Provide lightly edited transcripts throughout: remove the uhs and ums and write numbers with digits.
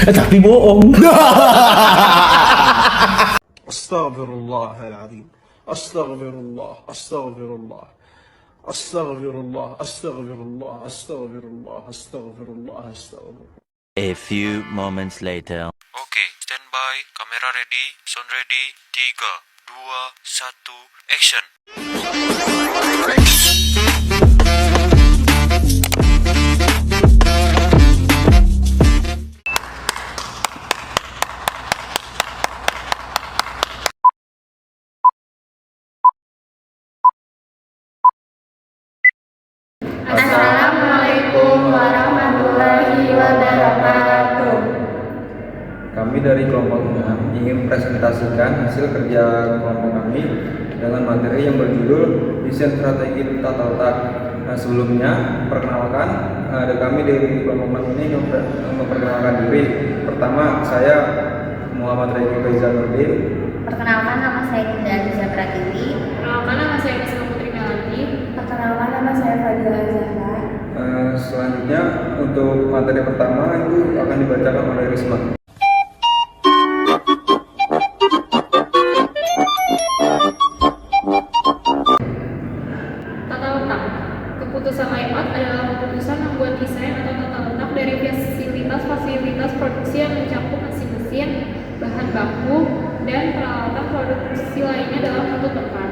Tapi bohong. Astaghfirullahaladzim. Astaghfirullah. Astaghfirullah. Astaghfirullah. Astaghfirullah. Astaghfirullah. Astaghfirullah. Astaghfirullah. A few moments later. Oke, standby, kamera ready, sound ready, 3, 2, 1, action. Assalamualaikum warahmatullahi wabarakatuh. Kami dari kelompok 6 ingin mempresentasikan hasil kerja kelompok kami dengan materi yang berjudul Desain Strategi Tata Letak. Nah, sebelumnya, perkenalkan, ada kami dari kelompok 6 ini memperkenalkan diri. Pertama, saya Muhammad Reki Faizanuddin. Perkenalkan, nama saya Dinda Aziza Pratiwi. Perkenalkan, nama saya Rizka Putri Melati. Perkenalkan, nama saya Fadila Zahra. Selanjutnya, untuk materi pertama itu akan dibacakan oleh Risma. Tata letak. Keputusan layout adalah keputusan membuat desain atau tata letak dari fasilitas produksi yang mencakup mesin-mesin, bahan baku, dan peralatan produksi lainnya dalam satu tempat.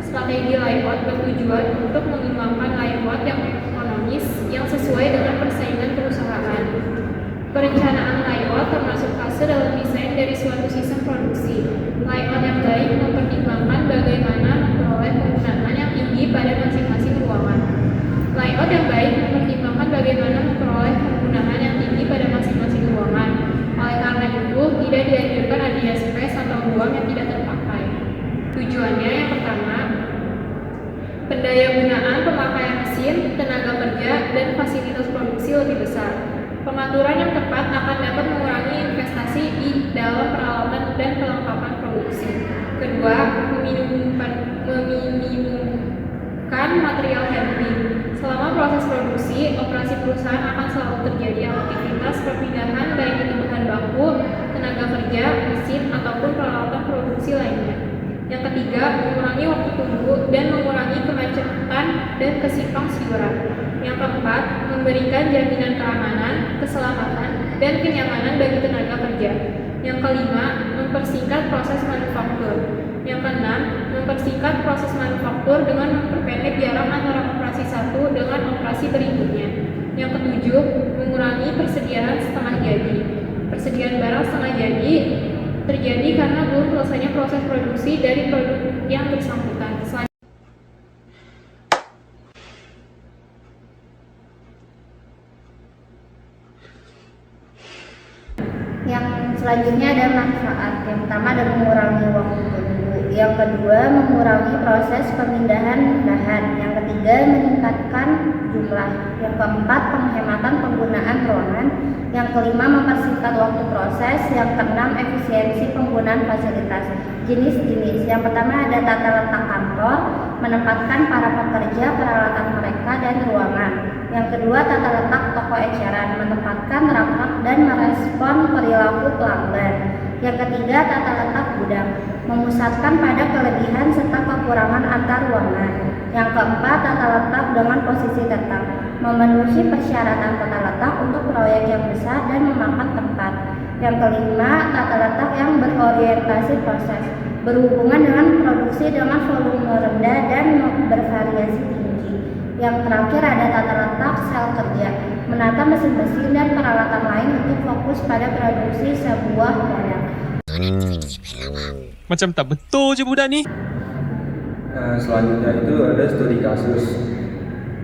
Strategi layout bertujuan untuk mengembangkan layout yang ekonomis yang sesuai dengan persaingan perusahaan. Perencanaan layout termasuk fase dalam desain dari suatu sistem produksi. Layout yang baik mempertimbangkan bagaimana memperoleh penggunaan yang tinggi pada masing-masing ruangan. Layout yang baik mempertimbangkan bagaimana memperoleh penggunaan yang tinggi pada masing-masing ruangan. Oleh karena itu, tidak dianjurkan adanya space atau ruang yang tidak terpakai. Tujuannya yang pertama, pendayagunaan pemakaian mesin, tenaga kerja, dan fasilitas produksi lebih besar. Pengaturan yang tepat akan dapat mengurangi investasi di dalam peralatan dan perlengkapan produksi. Kedua, meminimumkan material handling. Selama proses produksi, operasi perusahaan akan selalu terjadi aktivitas perpindahan baik itu bahan baku, tenaga kerja, mesin, ataupun peralatan produksi lainnya. Yang ketiga, mengurangi waktu tunggu dan mengurangi kemacetan dan kesimpang siuran. Yang keempat, memberikan jaminan keamanan, keselamatan, dan kenyamanan bagi tenaga kerja. Yang kelima, mempersingkat proses manufaktur. Yang keenam, mempersingkat proses manufaktur dengan memperpendek jarak antara operasi satu dengan operasi berikutnya. Yang ketujuh, mengurangi persediaan setengah jadi. Persediaan barang setengah jadi terjadi karena belum selesainya proses produksi dari produk yang bersangkutan. Yang selanjutnya ada manfaat. Yang pertama ada mengurangi waktu tunggu. Yang kedua, mengurangi proses pemindahan bahan. Yang ketiga, meningkatkan jumlah. Yang keempat, penghematan penggunaan ruangan. Yang kelima, mempersingkat waktu proses. Yang keenam, efisiensi penggunaan fasilitas. Jenis-jenis. Yang pertama ada tata letak kantor, menempatkan para pekerja, peralatan mereka, dan ruangan. Yang kedua, tata letak toko eceran, menempatkan rak-rak dan merespon perilaku pelanggan. Yang ketiga, tata letak gudang, memusatkan pada kelebihan serta kekurangan antar ruangan. Yang keempat, tata letak dengan posisi tetap, memenuhi persyaratan tata letak untuk proyek yang besar dan memakan tempat. Yang kelima, tata letak yang berorientasi proses, berhubungan dengan produksi dengan volume rendah dan bervariasi tinggi. Yang terakhir ada tata letak sel kerja, menata mesin-mesin dan peralatan lain untuk fokus pada produksi sebuah produk. Macam tak betul je budak ni. Selanjutnya itu ada studi kasus.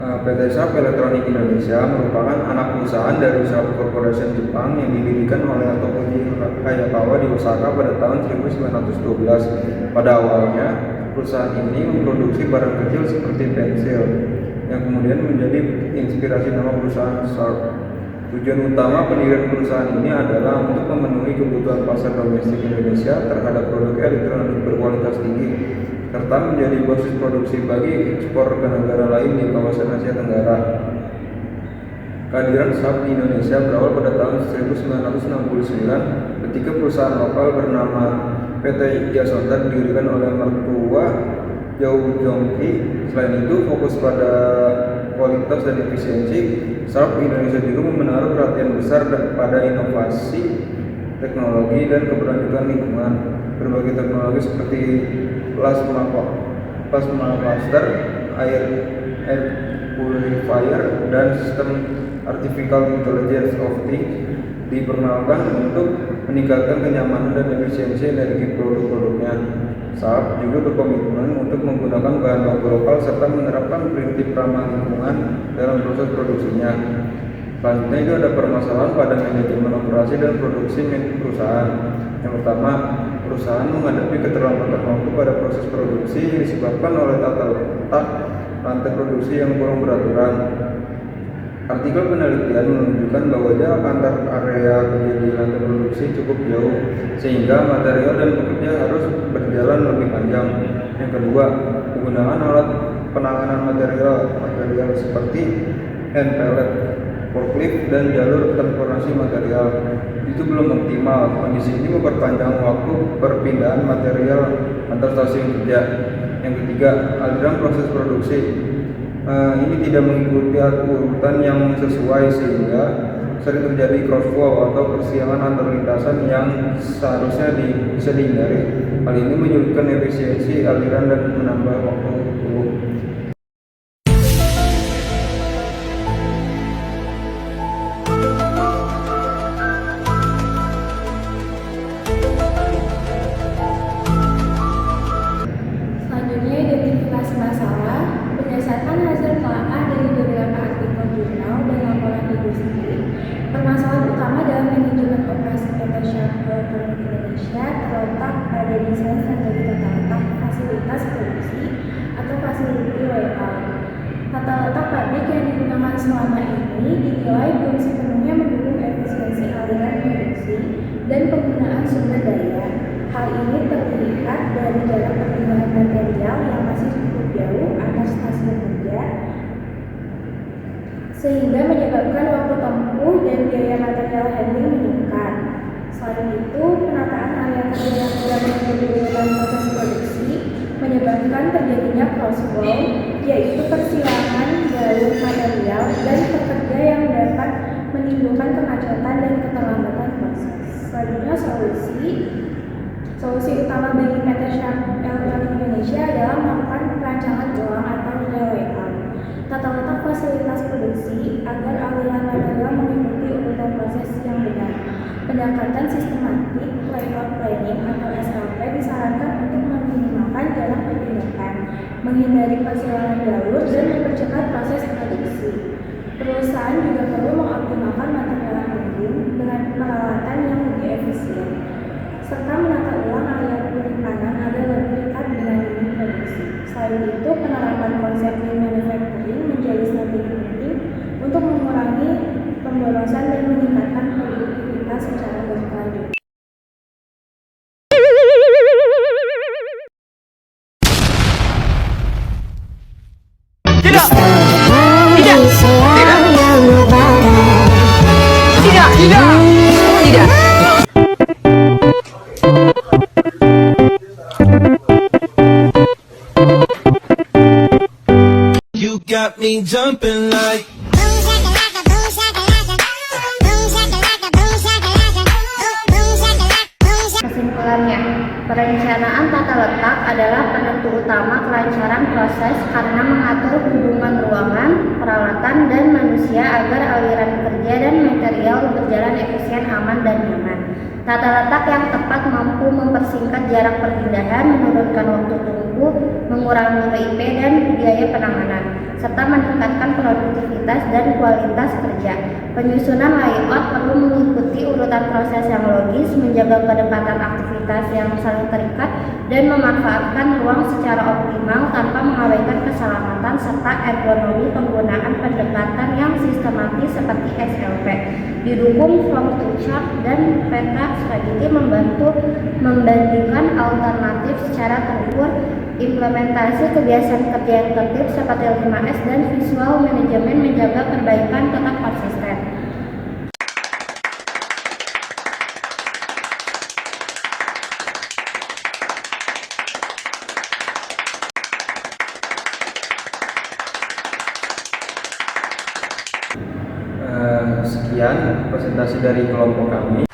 PT Sharp Electronic Indonesia merupakan anak perusahaan dari Sharp Corporation Jepang yang didirikan oleh Tomoji Hayakawa di Osaka pada tahun 1912. Pada awalnya, perusahaan ini memproduksi barang kecil seperti pensil, yang kemudian menjadi inspirasi nama perusahaan Sharp. Tujuan utama pendirian perusahaan ini adalah untuk memenuhi kebutuhan pasar domestik Indonesia terhadap produk elektronik berkualitas tinggi, serta menjadi basis produksi bagi ekspor ke negara lain di kawasan Asia Tenggara. Kehadiran SAP di Indonesia berawal pada tahun 1969 ketika perusahaan lokal bernama PT Yasota didirikan oleh mertua Yao Jongki. Selain itu, fokus pada kualitas dan efisiensi, SAP Indonesia juga menaruh perhatian besar pada inovasi, teknologi, dan keberlanjutan lingkungan. Berbagai teknologi seperti plasma cluster, air purifier, dan sistem artificial intelligence of things diperkenalkan untuk meningkatkan kenyamanan dan efisiensi energi produk-produknya. SAP juga berkomitmen untuk menggunakan bahan baku lokal serta menerapkan prinsip ramah lingkungan dalam proses produksinya. Selanjutnya itu ada permasalahan pada manajemen operasi dan produksi perusahaan. Yang pertama, perusahaan menghadapi keterlambatan waktu pada proses produksi yang disebabkan oleh tata letak rantai produksi yang kurang beraturan. Artikel penelitian menunjukkan bahwa jarak antar area kerja di rantai produksi cukup jauh, sehingga material dan pekerja harus berjalan lebih panjang. Yang kedua, penggunaan alat penanganan material seperti hand pallet, forklift, dan jalur transportasi material itu belum optimal. Kondisi ini memperpanjang waktu perpindahan material antar stasiun kerja. Yang ketiga, aliran proses produksi ini tidak mengikuti urutan yang sesuai sehingga sering terjadi crossflow atau persilangan antar lintasan yang seharusnya bisa dihindari. Hal ini menyulitkan efisiensi aliran dan menambah waktu tunggu. Selanjutnya, identifikasi masalah berdasarkan hasil telaah dari beberapa artikel jurnal dan laporan industri. Permasalahan utama dalam manajemen operasi PT Sharp Electronic Indonesia terletak pada desain strategi tata letak fasilitas produksi atau facility layout. Tata letak pabrik yang digunakan selama ini dinilai belum sepenuhnya mendukung efisiensi aliran produksi dan penggunaan sumber daya. Hal ini terlihat dari jarak perpindahan material yang masih cukup jauh antar stasiun kerja, sehingga menyebabkan waktu tempuh dan biaya material handling meningkat. Selain itu, penataan area kerja yang tidak mengikuti urutan proses produksi menyebabkan terjadinya crossflow, yaitu persilangan jalur material dan pekerja yang dapat menimbulkan kemacetan dan keterlambatan proses. Selanjutnya, solusi utama bagi PT Sharp Electronic Indonesia adalah melakukan perancangan ulang atau relayout tata letak fasilitas produksi agar aliran material mengikuti urutan proses yang benar. Pendekatan sistematik layout planning atau SLP disarankan untuk meminimalkan jarak perpindahan, menghindari persilangan jalur, dan mempercepat proses produksi. Perusahaan juga perlu mengoptimalkan material handling dengan peralatan yang lebih efisien, serta menata ulang area penyimpanan agar lebih dekat dengan lini produksi. Selain itu, penerapan konsep lean manufacturing menjadi strategi penting untuk mengurangi pemborosan dan meningkatkan produktivitas secara berkelanjutan. You got me jumping like Kesimpulannya, perencanaan tata letak adalah penentu utama kelancaran proses karena mengatur hubungan ruangan, peralatan, dan manusia agar aliran kerja dan material berjalan efisien, aman, dan nyaman. Tata letak yang tepat mampu mempersingkat jarak perpindahan, menurunkan waktu tunggu, mengurangi WIP dan biaya penanganan, serta meningkatkan produktivitas dan kualitas kerja. Penyusunan layout perlu mengikuti urutan proses yang logis, menjaga kedekatan aktivitas yang saling terikat, dan memanfaatkan ruang secara optimal tanpa mengabaikan keselamatan serta ergonomi. Penggunaan pendekatan yang sistematis seperti SLP didukung flow to chart dan peta strategi membantu membandingkan alternatif secara terukur implementasi kebiasaan kerja yang tertib seperti 5S dan visual manajemen menjaga perbaikan tetap konsisten. Sekian presentasi dari kelompok kami.